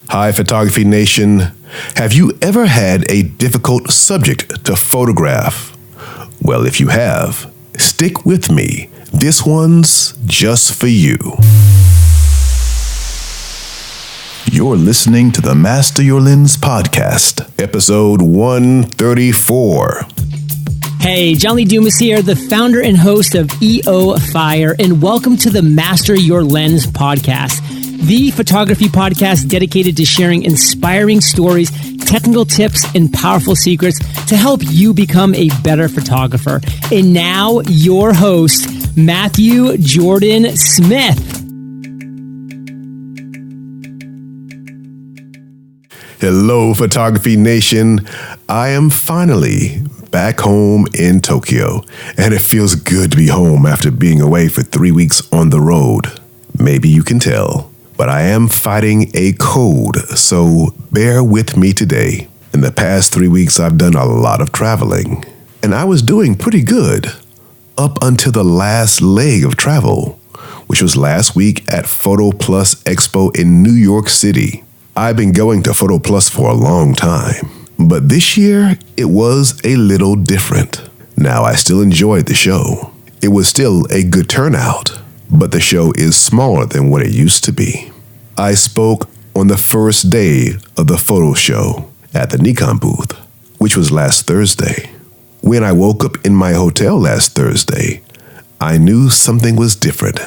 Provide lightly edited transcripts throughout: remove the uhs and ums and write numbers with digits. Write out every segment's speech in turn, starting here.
Hi, Photography Nation. Have you ever had a difficult subject to photograph? Well, if you have, stick with me. This one's just for you. You're listening to the Master Your Lens podcast, episode 134. Hey, John Lee Dumas here, the founder and host of EO Fire, and welcome to the Master Your Lens podcast, the photography podcast dedicated to sharing inspiring stories, technical tips, and powerful secrets to help you become a better photographer. And now, your host, Matthew Jordan Smith. Hello, Photography Nation. I am finally back home in Tokyo, and it feels good to be home after being away for 3 weeks on the road. Maybe you can tell, but I am fighting a cold, so bear with me today. In the past 3 weeks, I've done a lot of traveling, and I was doing pretty good up until the last leg of travel, which was last week at Photo Plus Expo in New York City. I've been going to Photo Plus for a long time, but this year it was a little different. Now, I still enjoyed the show. It was still a good turnout, but the show is smaller than what it used to be. I spoke on the first day of the photo show at the Nikon booth, which was last Thursday. When I woke up in my hotel last Thursday, I knew something was different.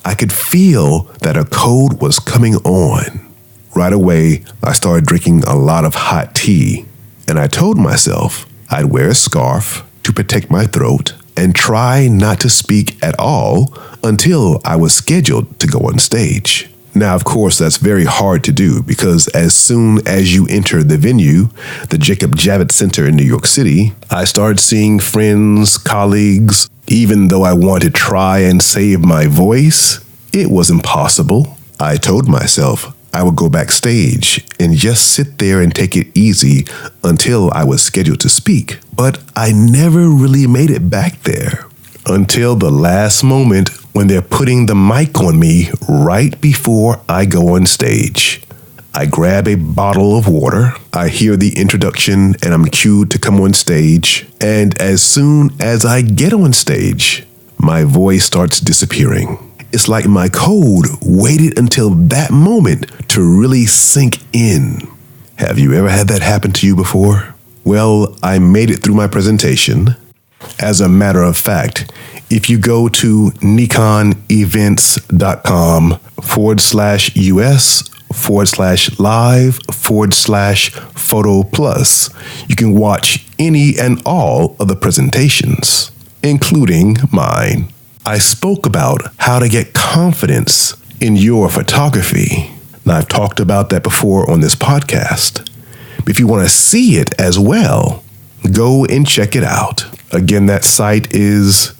I could feel that a cold was coming on. Right away, I started drinking a lot of hot tea, and I told myself I'd wear a scarf to protect my throat and try not to speak at all until I was scheduled to go on stage. Now, of course, that's very hard to do because as soon as you enter the venue, the Jacob Javits Center in New York City, I started seeing friends, colleagues. Even though I wanted to try and save my voice, it was impossible. I told myself I would go backstage and just sit there and take it easy until I was scheduled to speak. But I never really made it back there until the last moment when they're putting the mic on me right before I go on stage. I grab a bottle of water, I hear the introduction, and I'm cued to come on stage. And as soon as I get on stage, my voice starts disappearing. It's like my cold waited until that moment to really sink in. Have you ever had that happen to you before? Well, I made it through my presentation. As a matter of fact, if you go to nikonevents.com/US/live/photo plus, you can watch any and all of the presentations, including mine. I spoke about how to get confidence in your photography. Now, I've talked about that before on this podcast. But if you want to see it as well, go and check it out. Again, that site is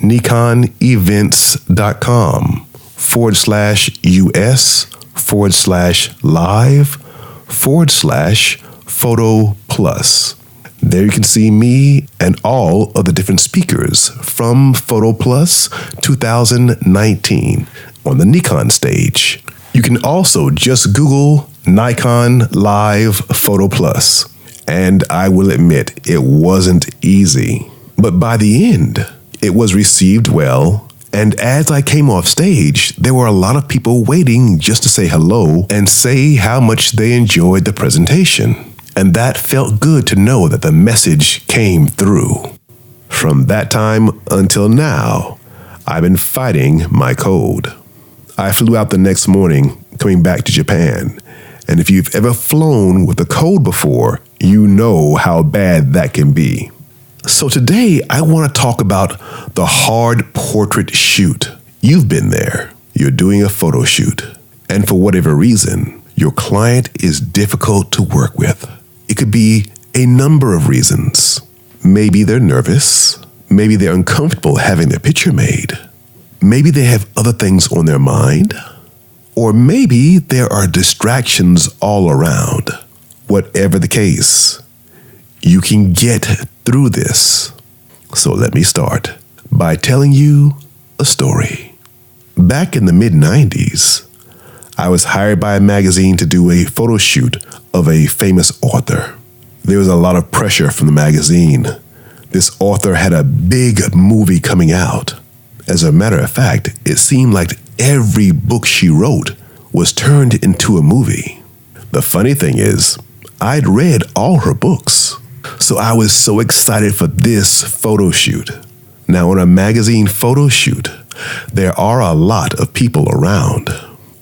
nikonevents.com/US/live/photo plus. There you can see me and all of the different speakers from Photo Plus 2019 on the Nikon stage. You can also just Google Nikon Live Photo Plus. And I will admit, it wasn't easy. But by the end, it was received well. And as I came off stage, there were a lot of people waiting just to say hello and say how much they enjoyed the presentation. And that felt good to know that the message came through. From that time until now, I've been fighting my cold. I flew out the next morning, coming back to Japan. And if you've ever flown with a cold before, you know how bad that can be. So today, I want to talk about the hard portrait shoot. You've been there. You're doing a photo shoot. And for whatever reason, your client is difficult to work with. It could be a number of reasons. Maybe they're nervous. Maybe they're uncomfortable having their picture made. Maybe they have other things on their mind. Or maybe there are distractions all around. Whatever the case, you can get through this. So let me start by telling you a story. Back in the mid-90s, I was hired by a magazine to do a photo shoot of a famous author. There was a lot of pressure from the magazine. This author had a big movie coming out. As a matter of fact, it seemed like every book she wrote was turned into a movie. The funny thing is, I'd read all her books, so I was so excited for this photo shoot. Now, on a magazine photo shoot, there are a lot of people around.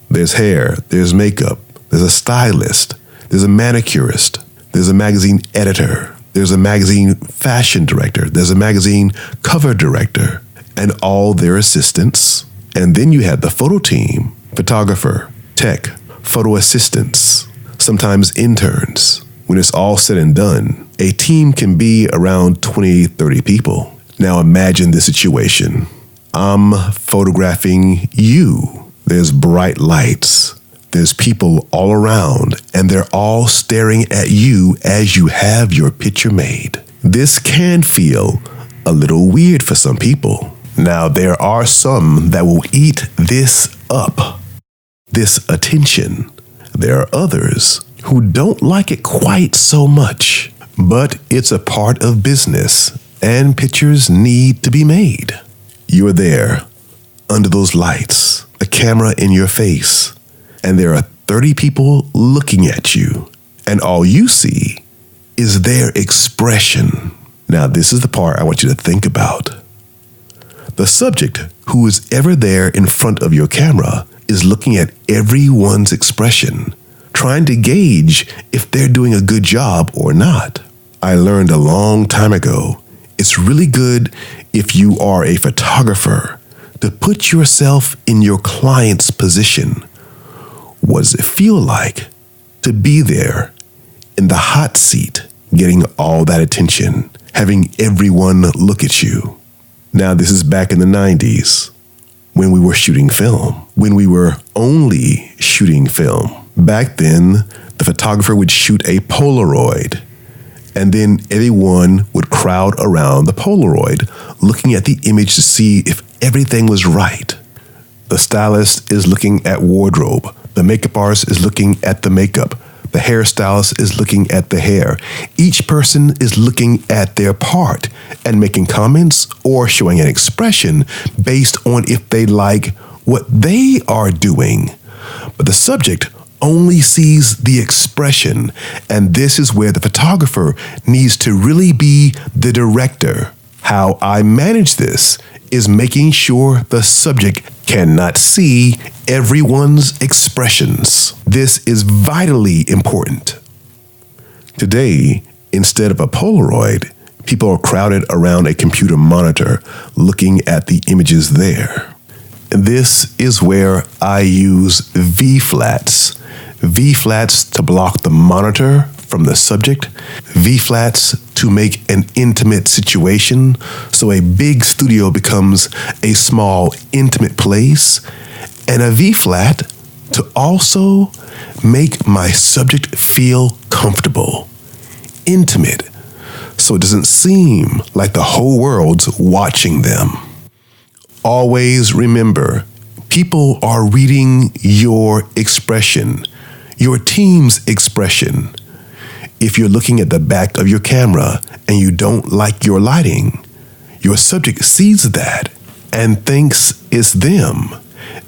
There's hair, there's makeup, there's a stylist, there's a manicurist, there's a magazine editor, there's a magazine fashion director, there's a magazine cover director, and all their assistants. And then you have the photo team, photographer, tech, photo assistants, sometimes interns. When it's all said and done, a team can be around 20, 30 people. Now imagine the situation. I'm photographing you. There's bright lights. There's people all around, and they're all staring at you as you have your picture made. This can feel a little weird for some people. Now, there are some that will eat this up, this attention. There are others who don't like it quite so much, but it's a part of business, and pictures need to be made. You're there, under those lights, a camera in your face, and there are 30 people looking at you, and all you see is their expression. Now, this is the part I want you to think about. The subject who is ever there in front of your camera is looking at everyone's expression, trying to gauge if they're doing a good job or not. I learned a long time ago, it's really good if you are a photographer to put yourself in your client's position. What does it feel like to be there in the hot seat, getting all that attention, having everyone look at you? Now, this is back in the 90s when we were shooting film, when we were only shooting film. Back then, the photographer would shoot a Polaroid, and then everyone would crowd around the Polaroid, looking at the image to see if everything was right. The stylist is looking at wardrobe. The makeup artist is looking at the makeup. The hairstylist is looking at the hair. Each person is looking at their part and making comments or showing an expression based on if they like what they are doing. But the subject only sees the expression, and this is where the photographer needs to really be the director. How I manage this is making sure the subject cannot see everyone's expressions. This is vitally important. Today, instead of a Polaroid, people are crowded around a computer monitor looking at the images there. And this is where I use VFlats. VFlats to block the monitor from the subject, VFlats to make an intimate situation, so a big studio becomes a small, intimate place, and a VFlat to also make my subject feel comfortable, intimate, so it doesn't seem like the whole world's watching them. Always remember, people are reading your expression, your team's expression. If you're looking at the back of your camera and you don't like your lighting, your subject sees that and thinks it's them.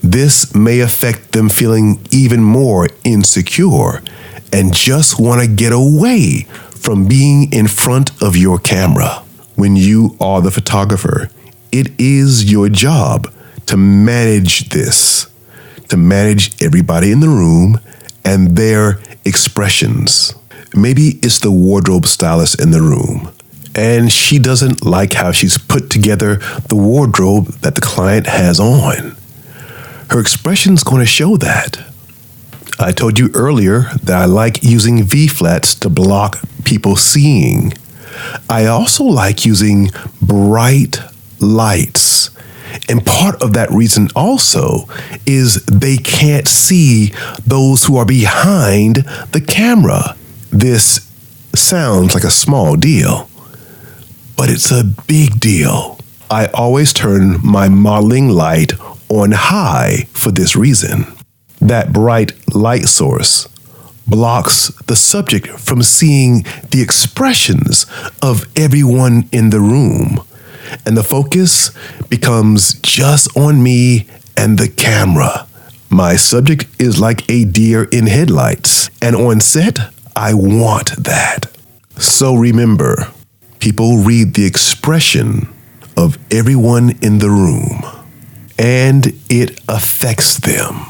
This may affect them feeling even more insecure and just want to get away from being in front of your camera. When you are the photographer, it is your job to manage this, to manage everybody in the room and their expressions. Maybe it's the wardrobe stylist in the room, and she doesn't like how she's put together the wardrobe that the client has on. Her expression's going to show that. I told you earlier that I like using VFlats to block people seeing. I also like using bright lights. And part of that reason also is they can't see those who are behind the camera. This sounds like a small deal, but it's a big deal. I always turn my modeling light on high for this reason. That bright light source blocks the subject from seeing the expressions of everyone in the room, and the focus becomes just on me and the camera. My subject is like a deer in headlights, and on set, I want that. So remember, people read the expression of everyone in the room, and it affects them.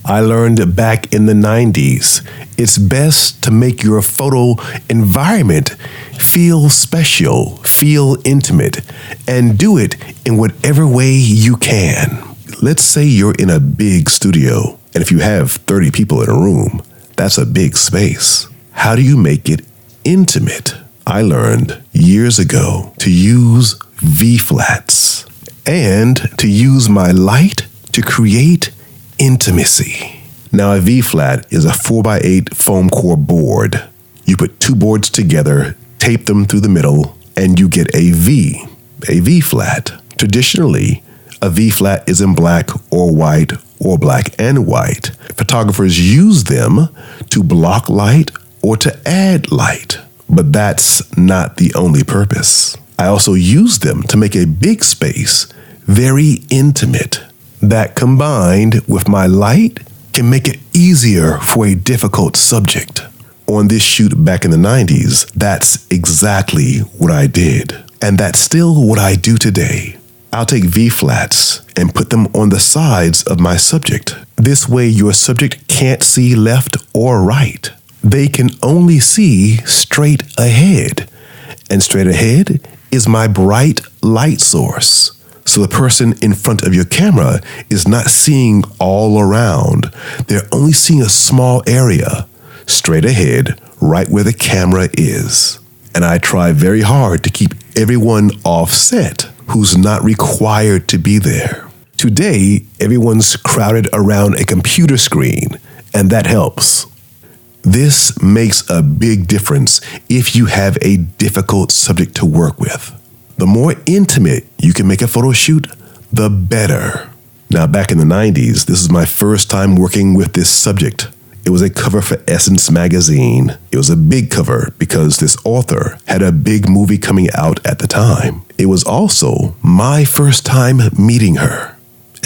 I learned back in the 90s, it's best to make your photo environment feel special, feel intimate, and do it in whatever way you can. Let's say you're in a big studio, and if you have 30 people in a room, that's a big space. How do you make it intimate? I learned years ago to use VFlats and to use my light to create intimacy. Now, a V-flat is a 4x8 foam core board. You put two boards together, tape them through the middle, and you get a V-flat. Traditionally, a V-flat is in black or white or black and white. Photographers use them to block light or to add light, but that's not the only purpose. I also use them to make a big space very intimate. That combined with my light can make it easier for a difficult subject. On this shoot back in the 90s, that's exactly what I did. And that's still what I do today. I'll take V-flats and put them on the sides of my subject. This way your subject can't see left or right. They can only see straight ahead. And straight ahead is my bright light source. So the person in front of your camera is not seeing all around. They're only seeing a small area, straight ahead, right where the camera is. And I try very hard to keep everyone offset who's not required to be there. Today, everyone's crowded around a computer screen, and that helps. This makes a big difference if you have a difficult subject to work with. The more intimate you can make a photo shoot, the better. Now, back in the 90s, this is my first time working with this subject. It was a cover for Essence magazine. It was a big cover because this author had a big movie coming out at the time. It was also my first time meeting her,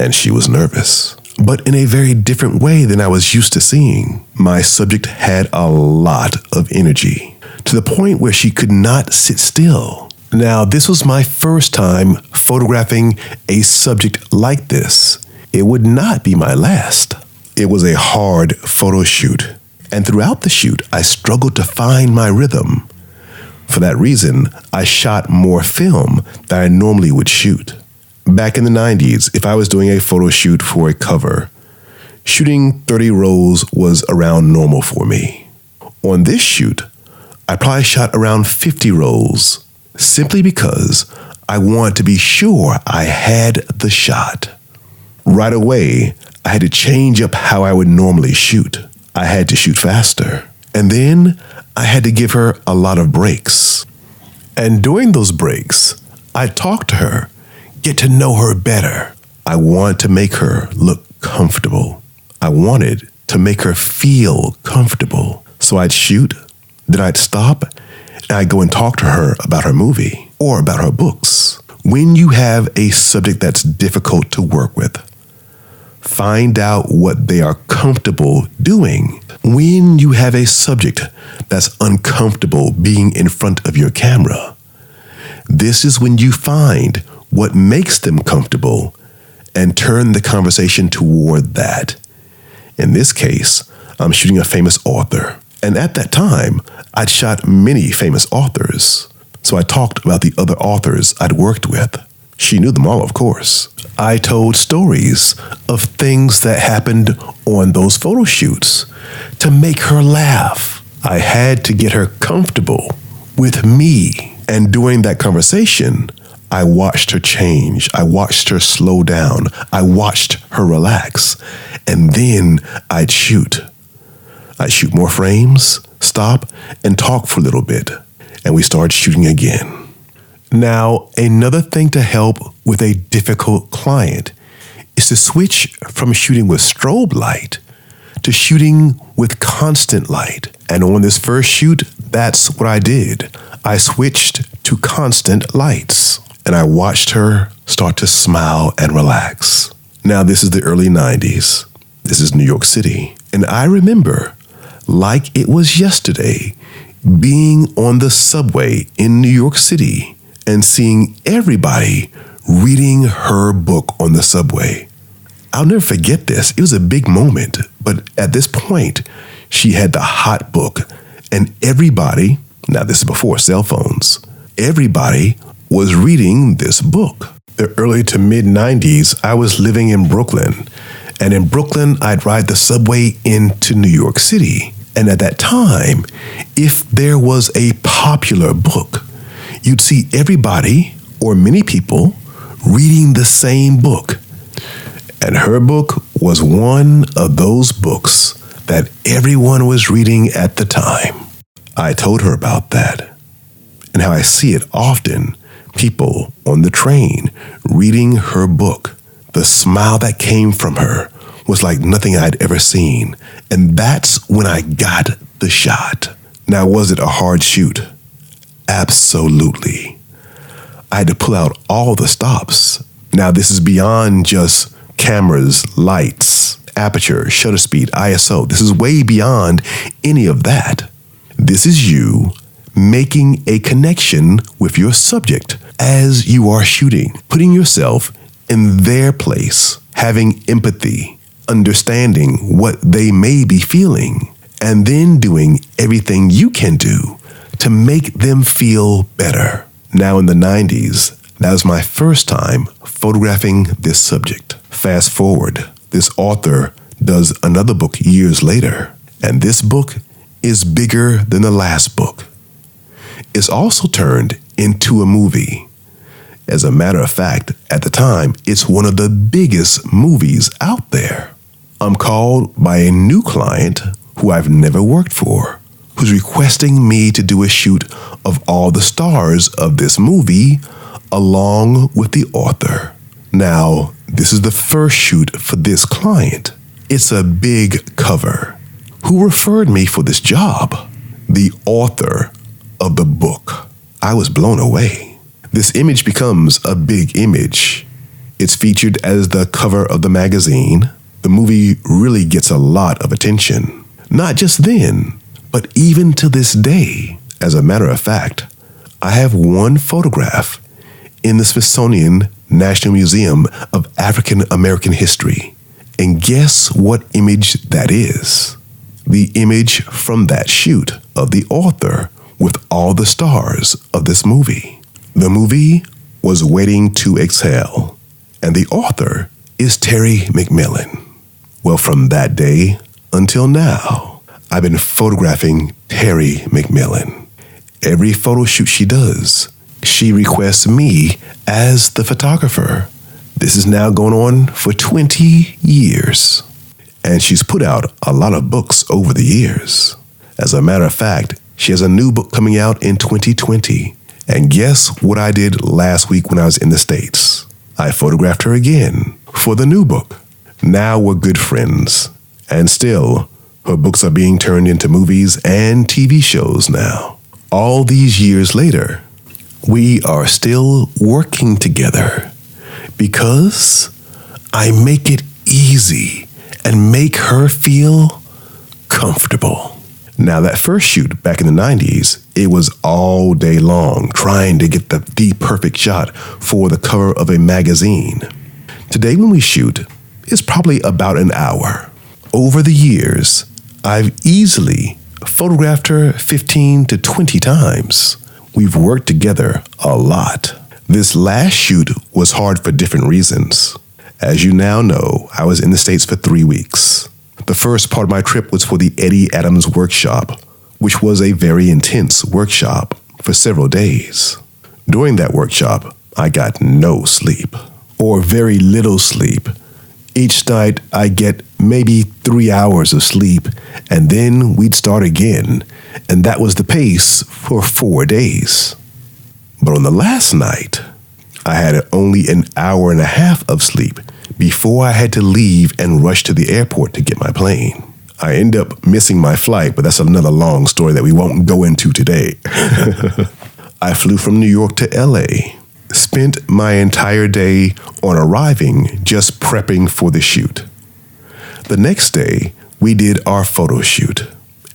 and she was nervous, but in a very different way than I was used to seeing. My subject had a lot of energy, to the point where she could not sit still. Now, this was my first time photographing a subject like this. It would not be my last. It was a hard photo shoot, and throughout the shoot, I struggled to find my rhythm. For that reason, I shot more film than I normally would shoot. Back in the 90s, if I was doing a photo shoot for a cover, shooting 30 rolls was around normal for me. On this shoot, I probably shot around 50 rolls, simply because I wanted to be sure I had the shot. Right away, I had to change up how I would normally shoot. I had to shoot faster. And then I had to give her a lot of breaks. And during those breaks, I'd talk to her, get to know her better. I wanted to make her look comfortable. I wanted to make her feel comfortable. So I'd shoot, then I'd stop, and I'd go and talk to her about her movie or about her books. When you have a subject that's difficult to work with, find out what they are comfortable doing. When you have a subject that's uncomfortable being in front of your camera, this is when you find what makes them comfortable and turn the conversation toward that. In this case, I'm shooting a famous author. And at that time, I'd shot many famous authors. So I talked about the other authors I'd worked with. She knew them all, of course. I told stories of things that happened on those photo shoots to make her laugh. I had to get her comfortable with me. And during that conversation, I watched her change. I watched her slow down. I watched her relax. And then I'd shoot. I'd shoot more frames, stop, and talk for a little bit. And we started shooting again. Now, another thing to help with a difficult client is to switch from shooting with strobe light to shooting with constant light. And on this first shoot, that's what I did. I switched to constant lights, and I watched her start to smile and relax. Now, this is the early 90s. This is New York City. And I remember, like it was yesterday, being on the subway in New York City and seeing everybody reading her book on the subway. I'll never forget this. It was a big moment. But at this point, she had the hot book, and everybody, now this is before cell phones, everybody was reading this book. The early to mid 90s, I was living in Brooklyn. And in Brooklyn, I'd ride the subway into New York City. And at that time, if there was a popular book, you'd see everybody, or many people, reading the same book. And her book was one of those books that everyone was reading at the time. I told her about that and how I see it often, people on the train reading her book. The smile that came from her was like nothing I'd ever seen. And that's when I got the shot. Now, was it a hard shoot? Absolutely. I had to pull out all the stops. Now, this is beyond just cameras, lights, aperture, shutter speed, ISO. This is way beyond any of that. This is you making a connection with your subject as you are shooting, putting yourself in their place, having empathy, understanding what they may be feeling, and then doing everything you can do to make them feel better. Now in the 90s, that was my first time photographing this subject. Fast forward, this author does another book years later, and this book is bigger than the last book. It's also turned into a movie. As a matter of fact, at the time, it's one of the biggest movies out there. I'm called by a new client who I've never worked for, who's requesting me to do a shoot of all the stars of this movie along with the author. Now, this is the first shoot for this client. It's a big cover. Who referred me for this job? The author of the book. I was blown away. This image becomes a big image. It's featured as the cover of the magazine. The movie really gets a lot of attention. Not just then, but even to this day. As a matter of fact, I have one photograph in the Smithsonian National Museum of African American History. And guess what image that is? The image from that shoot of the author with all the stars of this movie. The movie was Waiting to Exhale, and the author is Terry McMillan. Well, from that day until now, I've been photographing Terry McMillan. Every photo shoot she does, she requests me as the photographer. This is now going on for 20 years. And she's put out a lot of books over the years. As a matter of fact, she has a new book coming out in 2020. And guess what I did last week when I was in the States? I photographed her again for the new book. Now we're good friends. And still, her books are being turned into movies and TV shows now. All these years later, we are still working together because I make it easy and make her feel comfortable. Now, that first shoot back in the 90s, it was all day long trying to get the perfect shot for the cover of a magazine. Today, when we shoot, it's probably about an hour. Over the years, I've easily photographed her 15 to 20 times. We've worked together a lot. This last shoot was hard for different reasons. As you now know, I was in the States for 3 weeks. The first part of my trip was for the Eddie Adams workshop, which was a very intense workshop for several days. During that workshop, I got no sleep, or very little sleep. Each night, I get maybe 3 hours of sleep, and then we'd start again, and that was the pace for 4 days. But on the last night, I had only an hour and a half of sleep before I had to leave and rush to the airport to get my plane. I end up missing my flight, but that's another long story that we won't go into today. I flew from New York to LA, spent my entire day on arriving just prepping for the shoot. The next day, we did our photo shoot.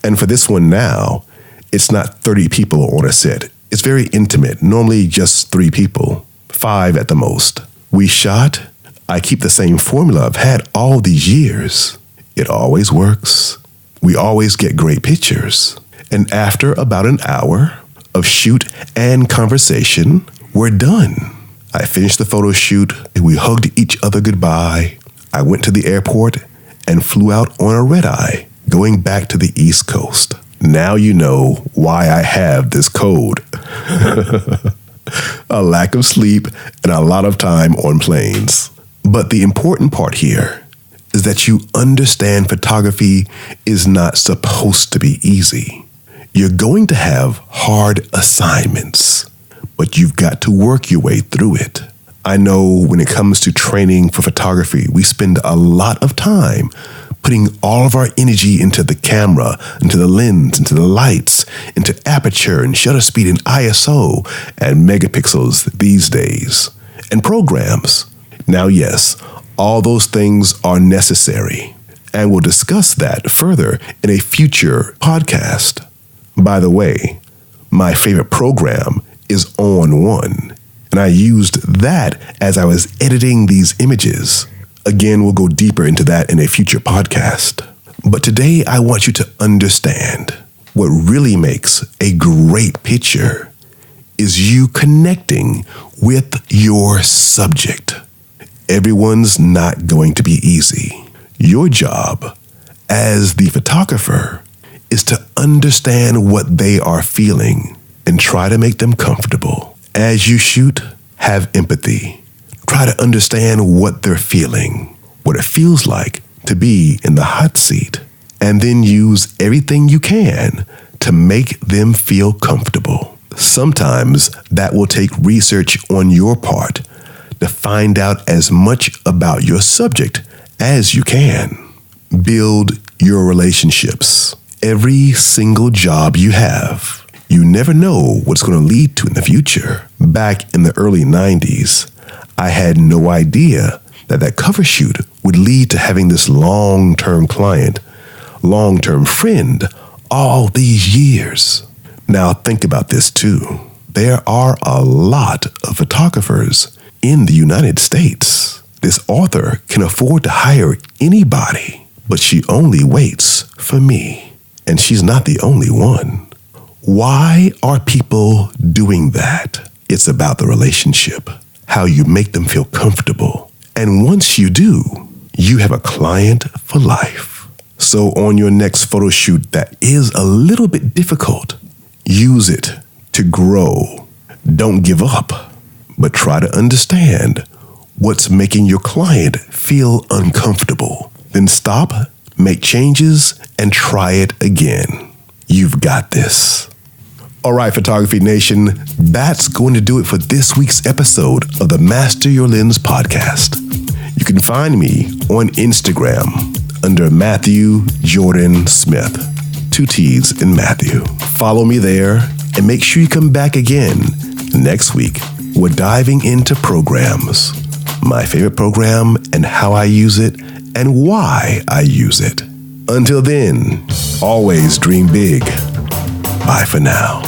And for this one now, it's not 30 people on a set. It's very intimate, normally just 3 people, 5 at the most. We shot. I keep the same formula I've had all these years. It always works. We always get great pictures. And after about an hour of shoot and conversation, we're done. I finished the photo shoot, and we hugged each other goodbye. I went to the airport and flew out on a red-eye, going back to the East Coast. Now you know why I have this code. A lack of sleep and a lot of time on planes. But the important part here is that you understand photography is not supposed to be easy. You're going to have hard assignments, but you've got to work your way through it. I know when it comes to training for photography, we spend a lot of time putting all of our energy into the camera, into the lens, into the lights, into aperture and shutter speed and ISO and megapixels these days, and programs. Now, yes, all those things are necessary, and we'll discuss that further in a future podcast. By the way, my favorite program is On1, and I used that as I was editing these images. Again, we'll go deeper into that in a future podcast. But today, I want you to understand what really makes a great picture is you connecting with your subject. Everyone's not going to be easy. Your job as the photographer is to understand what they are feeling and try to make them comfortable. As you shoot, have empathy. Try to understand what they're feeling, what it feels like to be in the hot seat, and then use everything you can to make them feel comfortable. Sometimes that will take research on your part to find out as much about your subject as you can. Build your relationships. Every single job you have, you never know what's going to lead to in the future. Back in the early 90s, I had no idea that cover shoot would lead to having this long-term client, long-term friend, all these years. Now think about this too. There are a lot of photographers in the United States. This author can afford to hire anybody, but she only waits for me. And she's not the only one. Why are people doing that? It's about the relationship, how you make them feel comfortable. And once you do, you have a client for life. So on your next photo shoot that is a little bit difficult, use it to grow. Don't give up, but try to understand what's making your client feel uncomfortable. Then stop, make changes, and try it again. You've got this. All right, Photography Nation, that's going to do it for this week's episode of the Master Your Lens podcast. You can find me on Instagram under Matthew Jordan Smith, 2 T's in Matthew. Follow me there and make sure you come back again next week. We're diving into programs, my favorite program and how I use it and why I use it. Until then, always dream big. Bye for now.